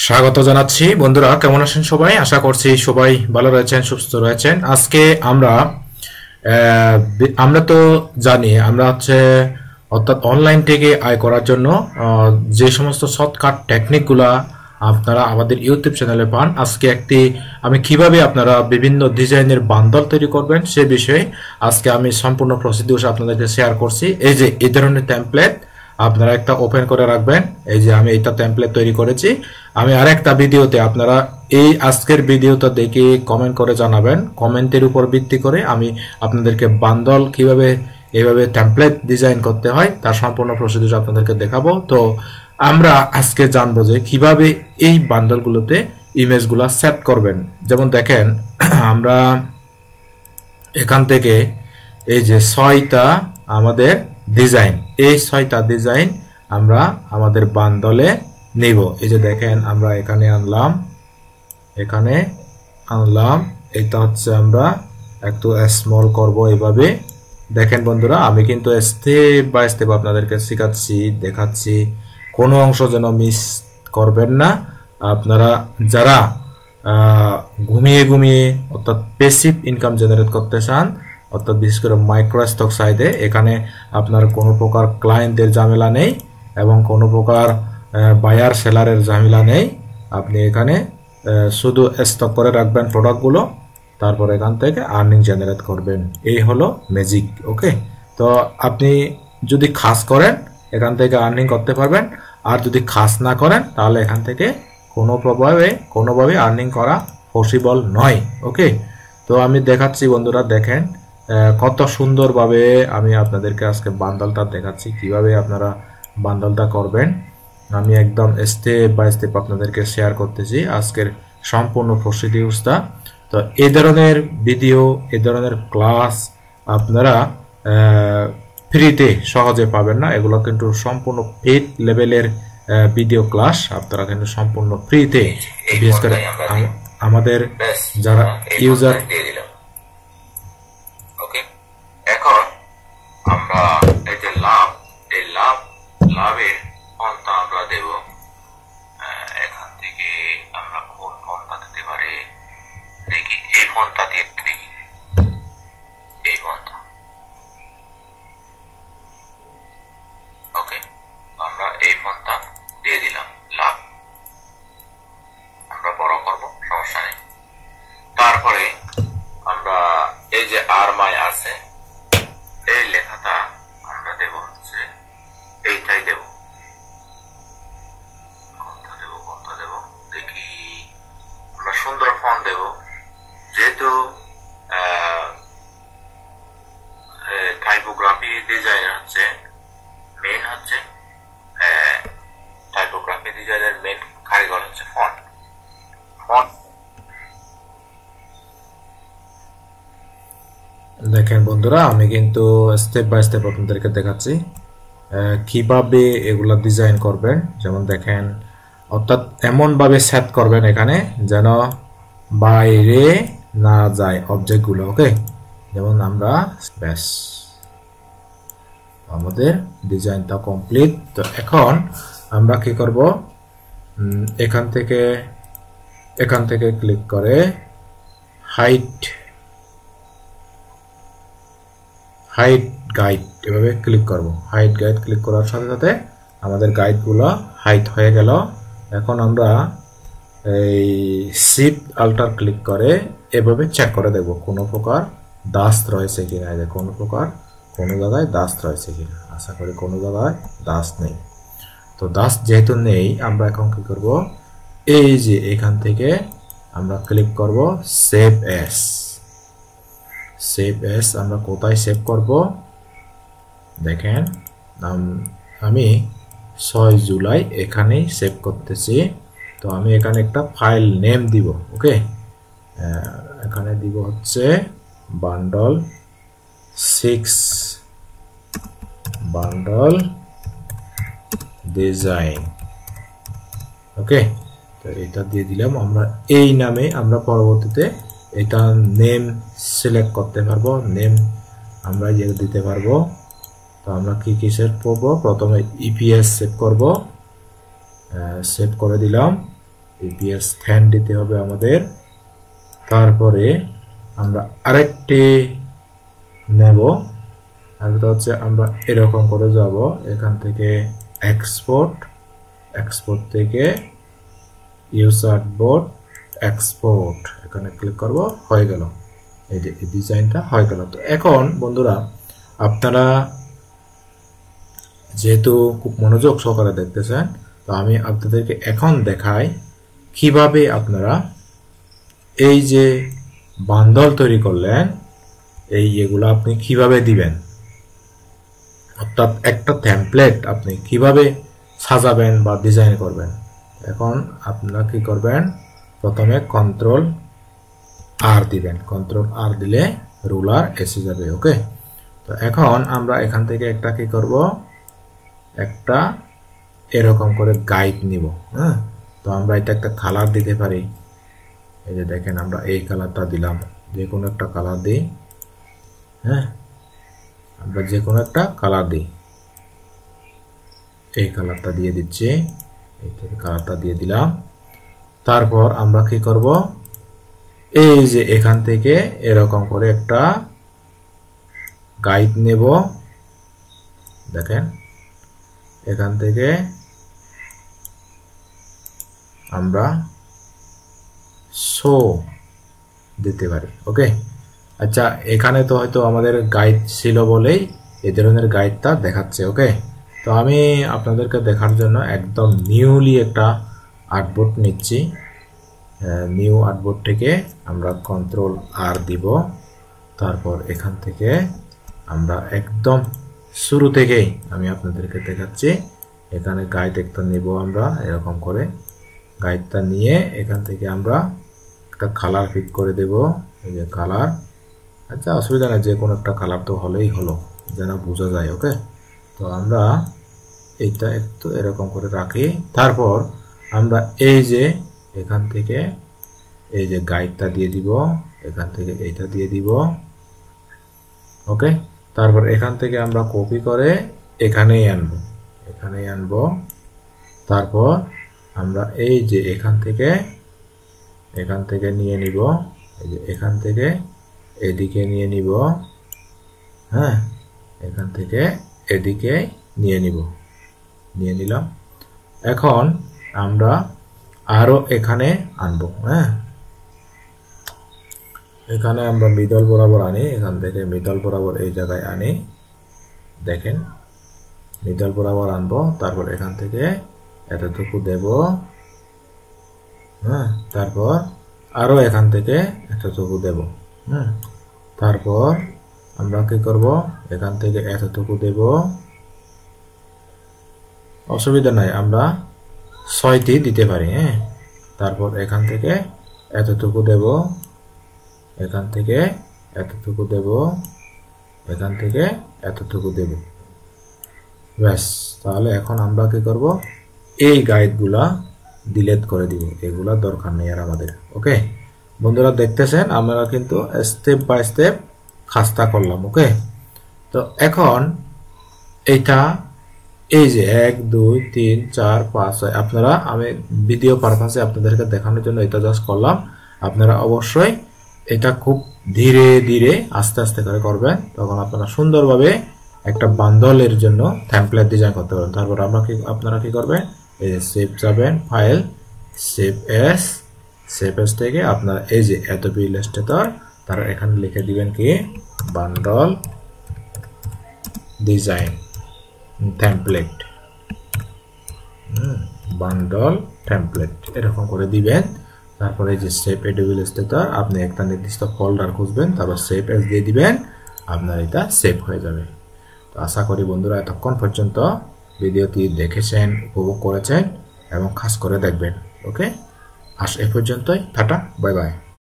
স্বাগত জানাচ্ছি বন্ধুরা, কেমন আছেন সবাই? আশা করছি সবাই ভালো রয়েছেন, সুস্থ রয়েছেন। আজকে আমরা তো জানি আমরা অর্থাৎ অনলাইন থেকে আয় করার জন্য যে সমস্ত শর্টকাট টেকনিকগুলা আপনারা আমাদের ইউটিউব চ্যানেলে পান। আজকে আমি কিভাবে আপনারা বিভিন্ন ডিজাইনের বান্ডল তৈরি করবেন সে বিষয়ে আজকে আমি সম্পূর্ণ প্রসিডিউর আপনাদেরকে শেয়ার করছি। এই যে এই ধরনের টেমপ্লেট আপনারা একটা ওপেন করে রাখবেন। এই যে আমি এটা টেমপ্লেট তৈরি করেছি। আমি আরেকটা ভিডিওতে আপনারা এই আজকের ভিডিওটা দেখে কমেন্ট করে জানাবেন। কমেন্টের উপর ভিত্তি করে আমি আপনাদেরকে বান্ডল কিভাবে এইভাবে টেমপ্লেট ডিজাইন করতে হয় তার সম্পূর্ণ প্রসিডিউর আপনাদেরকে দেখাবো। তো আমরা আজকে জানবো যে কিভাবে এই বান্ডলগুলোতে ইমেজগুলা সেট করবেন। যেমন দেখেন আমরা এখান থেকে এই যে 6টা আমাদের ডিজাইন, এই 6টা ডিজাইন আমরা আমাদের বান্ডলে নিব। এই যে দেখেন আমরা এখানে আনলাম এটা হচ্ছে আমরা একটু স্মল করব। এইভাবে দেখেন বন্ধুরা, আমি কিন্তু স্টেপ বাই স্টেপ আপনাদেরকে শেখাচ্ছি, দেখাচ্ছি, কোনো অংশ যেন মিস করবেন না। আপনারা যারা ঘুমিয়ে অর্থাৎ প্যাসিভ ইনকাম জেনারেট করতে চান, অর্থাৎ বিশেষ করে মাইক্রো স্টক সাইডে, এখানে আপনার কোনো প্রকার ক্লায়েন্টের ঝামেলা নেই এবং কোনো প্রকার বায়ার সেলারের ঝামেলা নেই। আপনি এখানে শুধু স্টক করে রাখবেন প্রোডাক্টগুলো, তারপর এখান থেকে আর্নিং জেনারেট করবেন। এই হলো ম্যাজিক। ওকে, তো আপনি যদি খাস করেন এখান থেকে আর্নিং করতে পারবেন, আর যদি খাস না করেন তাহলে এখান থেকে কোনোভাবে আর্নিং করা পসিবল নয়। ওকে, তো আমি দেখাচ্ছি বন্ধুরা, দেখেন কত সুন্দরভাবে আমি আপনাদেরকে আজকে বান্ডলটা দেখাচ্ছি, কিভাবে আপনারা বান্ডলটা করবেন। আমি একদম স্টেপ বাই স্টেপ আপনাদেরকে শেয়ার করতেছি আজকের সম্পূর্ণ প্রসিডিউরটা। তো এই ধরনের ভিডিও, এই ধরনের ক্লাস আপনারা ফ্রিতে সহজে পাবেন না। এগুলো কিন্তু সম্পূর্ণ পেইড লেভেলের ভিডিও ক্লাস, আপনারা কিন্তু সম্পূর্ণ ফ্রিতে, বিশেষ করে আমাদের যারা ইউজার। ওকে, এখন আমরা এই যে লাভের ফন্টটা আমরা দেব। এখান থেকে আমরা কোন ফন্টটা দিতে পারি দেখি, এই ফন্টটা দিয়ে দেখি, এই ফন্টটা। ওকে, আমরা এই ফন্টটা দিয়ে দিলাম। লাভ আমরা বড় করব, সমস্যা নেই। তারপরে আমরা এই যে আরমাই আছে, এই লেখাটা আমরা দেব হচ্ছে এইটাই দেব। কোনটা দেব দেখি, আমরা সুন্দর ফন্ট দেব, যেহেতু টাইপোগ্রাফি ডিজাইন হচ্ছে মেইন, হচ্ছে টাইপোগ্রাফি ডিজাইনের মেইন কারিগর হচ্ছে ফন্ট। দেখেন বন্ধুরা, আমি কিন্তু স্টেপ বাই স্টেপ আপনাদেরকে দেখাচ্ছি কিভাবে এগুলা ডিজাইন করবেন। যেমন দেখেন, অর্থাৎ এমনভাবে সেট করবেন এখানে যেন বাইরে না যায় অবজেক্টগুলো। ওকে, যেমন আমরা ব্যাস আমাদের ডিজাইনটা কমপ্লিট। তো এখন আমরা কি করব, এখান থেকে ক্লিক করে হাইট গাইড এভাবে ক্লিক করব। হাইট গাইড ক্লিক করার সাথে সাথে আমাদের গাইডগুলো হাইট হয়ে গেল। এখন আমরা এই শিফট আল্টার ক্লিক করে এভাবে চেক করে দেখব কোনো প্রকার ডাস্ট রয়েছে কিনা। কোনো জায়গায় ডাস্ট রয়েছে কিনা। আশা করি কোনো জায়গায় ডাস্ট নেই। তো ডাস্ট যেহেতু নেই, আমরা এখন কি করব, এই যে এখান থেকে আমরা ক্লিক করব সেভ এস। আমরা কোথায় সেভ করব দেখেন, আমি 6 জুলাই এখানেই সেভ করতেছি। তো আমি এখানে একটা ফাইল নেম দিব। ওকে, এখানে দিব হচ্ছে বান্ডল 6 বান্ডল ডিজাইন। ওকে, তো এটা দিয়ে দিলাম। আমরা এই নামে আমরা পরবর্তীতে এটা নেম সিলেক্ট করতে পারবো, নেম আমরা দিতে পারবো। তো আমরা কি সেট করব, প্রথমে ইপিএস সেট করব, সেট করে দিলাম। ইপিএস ফ্যান দিতে হবে আমাদের। তারপরে আমরা আরেকটি নেব, আরেকটা হচ্ছে আমরা এরকম করে যাব, এখান থেকে এক্সপোর্ট থেকে ইউজ আর্টবোর্ড এক্সপোর্ট, এখানে ক্লিক করব, হয়ে গেল। এই যে ডিজাইনটা হয়ে গেল। তো এখন বন্ধুরা আপনারা যেহেতু খুব মনোযোগ সহকারে দেখতেছেন, তো আমি আপনাদেরকে এখন দেখাই কিভাবে আপনারা এই যে বান্ডল তৈরি করলেন এই এগুলো আপনি কিভাবে দিবেন, অর্থাৎ একটা টেমপ্লেট আপনি কিভাবে সাজাবেন বা ডিজাইন করবেন। এখন আপনারা কি করবেন, প্রথমে কন্ট্রোল আর দিবেন, কন্ট্রোল আর দিলে রুলার এসে যাবে। ওকে, তো এখন আমরা এখান থেকে একটা কি করব, একটা এরকম করে গাইড নিব। হ্যাঁ, তো আমরা এটা একটা কালার দিতে পারি। এই যে দেখেন আমরা এই কালারটা দিলাম, যে কোনো একটা কালার দিই। হ্যাঁ, আমরা যে কোনো একটা কালার দিই, এই কালারটা দিয়ে দিচ্ছি, এই কালারটা দিয়ে দিলাম। তারপর আমরা কি করব, এই যে এখান থেকে এরকম করে একটা গাইড নেব। দেখেন এখান থেকে আমরা শো দিতে পারি। ওকে, আচ্ছা এখানে তো হয়তো আমাদের গাইড ছিল বলেই এই ধরনের গাইডটা দেখাচ্ছে। ওকে, তো আমি আপনাদেরকে দেখার জন্য একদম নিউলি একটা আর্টবোর্ড নিচ্ছি। নিউ আর্টবোর্ড থেকে আমরা কন্ট্রোল আর দিব। তারপর এখান থেকে আমরা একদম শুরু থেকেই আমি আপনাদেরকে দেখাচ্ছি, এখানে গাইড একটা নিব আমরা এরকম করে। গাইডটা নিয়ে এখান থেকে আমরা একটা কালার পিক করে দেব, এই যে কালার। আচ্ছা অসুবিধা নেই, যে কোনো একটা কালার তো হলেই হলো, যেন বোঝা যায়। ওকে, তো আমরা এইটা একটু এরকম করে রাখি। তারপর আমরা এই যে এখান থেকে এই যে গাইডটা দিয়ে দিব, এখান থেকে এইটা দিয়ে দিব। ওকে, তারপর এখান থেকে আমরা কপি করে এখানেই আনবো। তারপর আমরা এই যে এখান থেকে নিয়ে নিব, এই যে এখান থেকে এদিকে নিয়ে নিব। হ্যাঁ, এখান থেকে এদিকে নিয়ে নিলাম। এখন আমরা আরো এখানে আনবো। হ্যাঁ, এখানে আমরা মিডল বরাবর আনি, এখান থেকে মিডল বরাবর এই জায়গায় আনি। দেখেন মিডল বরাবর আনবো, তারপর এখান থেকে এতটুকু দেব। হ্যাঁ, তারপর আরো এখান থেকে এতটুকু দেব। তারপর আমরা কি করব, এখান থেকে এতটুকু দেব, অসুবিধা নাই, আমরা 6টি দিতে পারি। হ্যাঁ, তারপর এখান থেকে এতটুকু দেব, এখান থেকে এতটুকু দেব, এখান থেকে এতটুকু দেব। ব্যাস, তাহলে এখন আমরা কি করব, এই গাইডগুলা ডিলিট করে দিব, এগুলা দরকার নেই আর আমাদের। ওকে বন্ধুরা, দেখতেছেন আমরা কিন্তু স্টেপ বাই স্টেপ কাজটা করলাম। ওকে, তো এখন এইটা এই যে 1 2 3 4 5 6 আপনারা, আমি ভিডিও পারপাসে আপনাদেরকে দেখানোর জন্য এটা জাস্ট করলাম। আপনারা অবশ্যই এটা খুব ধীরে ধীরে আস্তে আস্তে করে করবেন, তখন আপনারা সুন্দরভাবে একটা বান্ডলের জন্য টেমপ্লেট ডিজাইন করতে পারবেন। তারপর আপনারা কি করবেন, এই যে সেভ যাবেন, ফাইল সেভ এস থেকে আপনারা এই যে অ্যাডোবি ইলাস্ট্রেটর, তারা এখানে লিখে দিবেন কি bundle design template, bundle template এরকম করে দিবেন। তারপরে এই যে সেভ অ্যাডোবি ইলাস্ট্রেটর, আপনি একটা নির্দিষ্ট ফোল্ডার খুঁজবেন, তারপর সেভ এস দিয়ে দিবেন, আপনার এটা সেভ হয়ে যাবে। তো আশা করি বন্ধুরা এতক্ষণ পর্যন্ত ভিডিওটি দেখেছেন, উপভোগ করেছেন এবং খাস করে দেখবেন। ওকে, আজ এ পর্যন্তই, টাটা, বাই বাই।